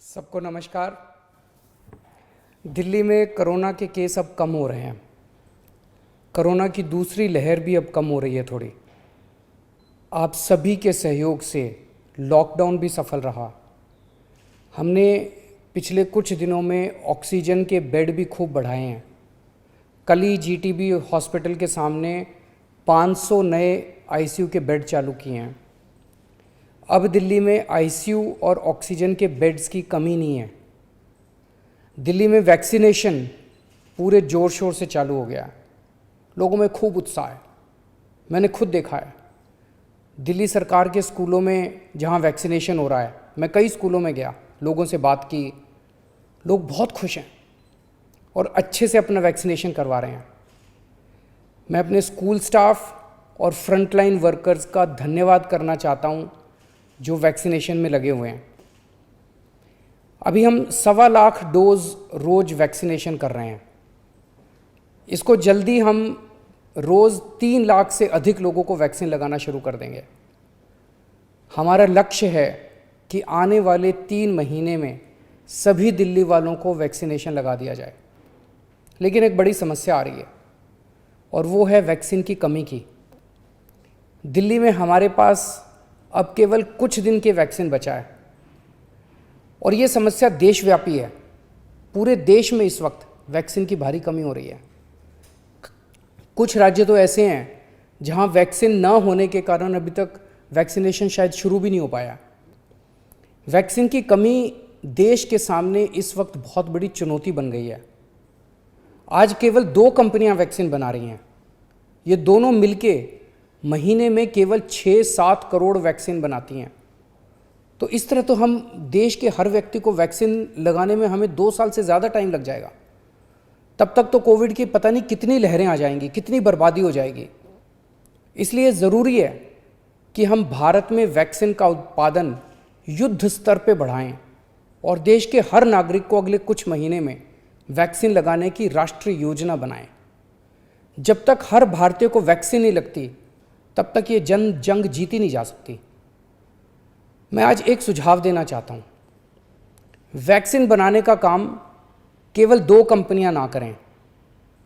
सबको नमस्कार। दिल्ली में कोरोना के केस अब कम हो रहे हैं। कोरोना की दूसरी लहर भी अब कम हो रही है थोड़ी। आप सभी के सहयोग से लॉकडाउन भी सफल रहा। हमने पिछले कुछ दिनों में ऑक्सीजन के बेड भी खूब बढ़ाए हैं। कल ही जीटीबी हॉस्पिटल के सामने 500 नए आईसीयू के बेड चालू किए हैं। अब दिल्ली में आईसीयू और ऑक्सीजन के बेड्स की कमी नहीं है। दिल्ली में वैक्सीनेशन पूरे ज़ोर शोर से चालू हो गया है। लोगों में खूब उत्साह है। मैंने खुद देखा है दिल्ली सरकार के स्कूलों में जहां वैक्सीनेशन हो रहा है। मैं कई स्कूलों में गया, लोगों से बात की। लोग बहुत खुश हैं और अच्छे से अपना वैक्सीनेशन करवा रहे हैं। मैं अपने स्कूल स्टाफ और फ्रंटलाइन वर्कर्स का धन्यवाद करना चाहता हूं जो वैक्सीनेशन में लगे हुए हैं। अभी हम 1.25 लाख डोज रोज वैक्सीनेशन कर रहे हैं। इसको जल्दी हम रोज़ 3 लाख से अधिक लोगों को वैक्सीन लगाना शुरू कर देंगे। हमारा लक्ष्य है कि आने वाले 3 महीने में सभी दिल्ली वालों को वैक्सीनेशन लगा दिया जाए। लेकिन एक बड़ी समस्या आ रही है और वो है वैक्सीन की कमी की। दिल्ली में हमारे पास अब केवल कुछ दिन के वैक्सीन बचा है और ये समस्या देशव्यापी है। पूरे देश में इस वक्त वैक्सीन की भारी कमी हो रही है। कुछ राज्य तो ऐसे हैं जहां वैक्सीन न होने के कारण अभी तक वैक्सीनेशन शायद शुरू भी नहीं हो पाया। वैक्सीन की कमी देश के सामने इस वक्त बहुत बड़ी चुनौती बन गई है। आज केवल 2 कंपनियां वैक्सीन बना रही हैं। ये दोनों मिलके महीने में केवल 6-7 करोड़ वैक्सीन बनाती हैं। तो इस तरह तो हम देश के हर व्यक्ति को वैक्सीन लगाने में हमें 2 साल से ज़्यादा टाइम लग जाएगा। तब तक तो कोविड की पता नहीं कितनी लहरें आ जाएंगी, कितनी बर्बादी हो जाएगी। इसलिए ज़रूरी है कि हम भारत में वैक्सीन का उत्पादन युद्ध स्तर पे बढ़ाएं और देश के हर नागरिक को अगले कुछ महीने में वैक्सीन लगाने की राष्ट्रीय योजना बनाएं। जब तक हर भारतीय को वैक्सीन नहीं लगती तब तक ये जंग जीती नहीं जा सकती। मैं आज एक सुझाव देना चाहता हूँ। वैक्सीन बनाने का काम केवल 2 कंपनियां ना करें,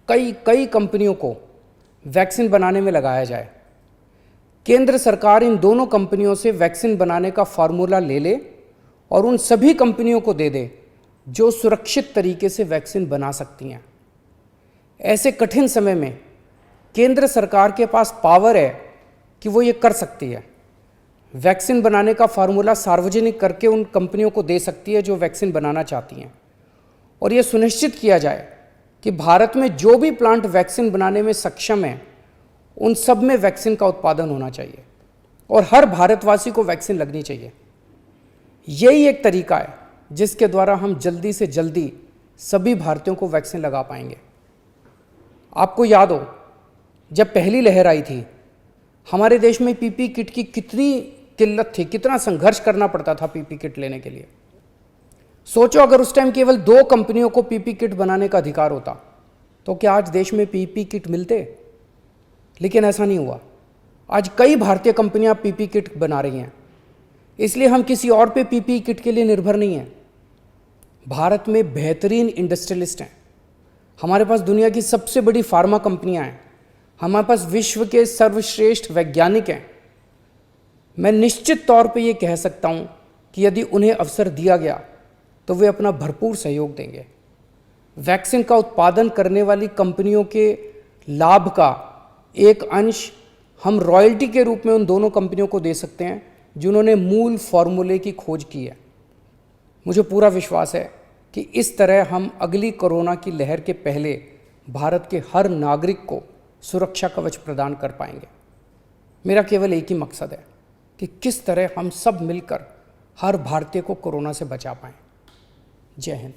कई कंपनियों को वैक्सीन बनाने में लगाया जाए। केंद्र सरकार इन दोनों कंपनियों से वैक्सीन बनाने का फार्मूला ले ले और उन सभी कंपनियों को दे दे जो सुरक्षित तरीके से वैक्सीन बना सकती हैं। ऐसे कठिन समय में केंद्र सरकार के पास पावर है कि वो ये कर सकती है। वैक्सीन बनाने का फार्मूला सार्वजनिक करके उन कंपनियों को दे सकती है जो वैक्सीन बनाना चाहती हैं और ये सुनिश्चित किया जाए कि भारत में जो भी प्लांट वैक्सीन बनाने में सक्षम है उन सब में वैक्सीन का उत्पादन होना चाहिए और हर भारतवासी को वैक्सीन लगनी चाहिए। यही एक तरीका है जिसके द्वारा हम जल्दी से जल्दी सभी भारतीयों को वैक्सीन लगा पाएंगे। आपको याद हो जब पहली लहर आई थी हमारे देश में पीपी किट की कितनी किल्लत थी, कितना संघर्ष करना पड़ता था पीपी किट लेने के लिए। सोचो अगर उस टाइम केवल 2 कंपनियों को पीपी किट बनाने का अधिकार होता तो क्या आज देश में पीपी किट मिलते? लेकिन ऐसा नहीं हुआ। आज कई भारतीय कंपनियां पीपी किट बना रही हैं। इसलिए हम किसी और पे पीपी किट के लिए निर्भर नहीं हैं। भारत में बेहतरीन इंडस्ट्रियलिस्ट हैं। हमारे पास दुनिया की सबसे बड़ी फार्मा कंपनियां हैं। हमारे पास विश्व के सर्वश्रेष्ठ वैज्ञानिक हैं। मैं निश्चित तौर पे ये कह सकता हूँ कि यदि उन्हें अवसर दिया गया तो वे अपना भरपूर सहयोग देंगे। वैक्सीन का उत्पादन करने वाली कंपनियों के लाभ का एक अंश हम रॉयल्टी के रूप में उन दोनों कंपनियों को दे सकते हैं जिन्होंने मूल फॉर्मूले की खोज की है। मुझे पूरा विश्वास है कि इस तरह हम अगली कोरोना की लहर के पहले भारत के हर नागरिक को सुरक्षा कवच प्रदान कर पाएंगे। मेरा केवल एक ही मकसद है कि किस तरह हम सब मिलकर हर भारतीय को कोरोना से बचा पाएं। जय हिंद।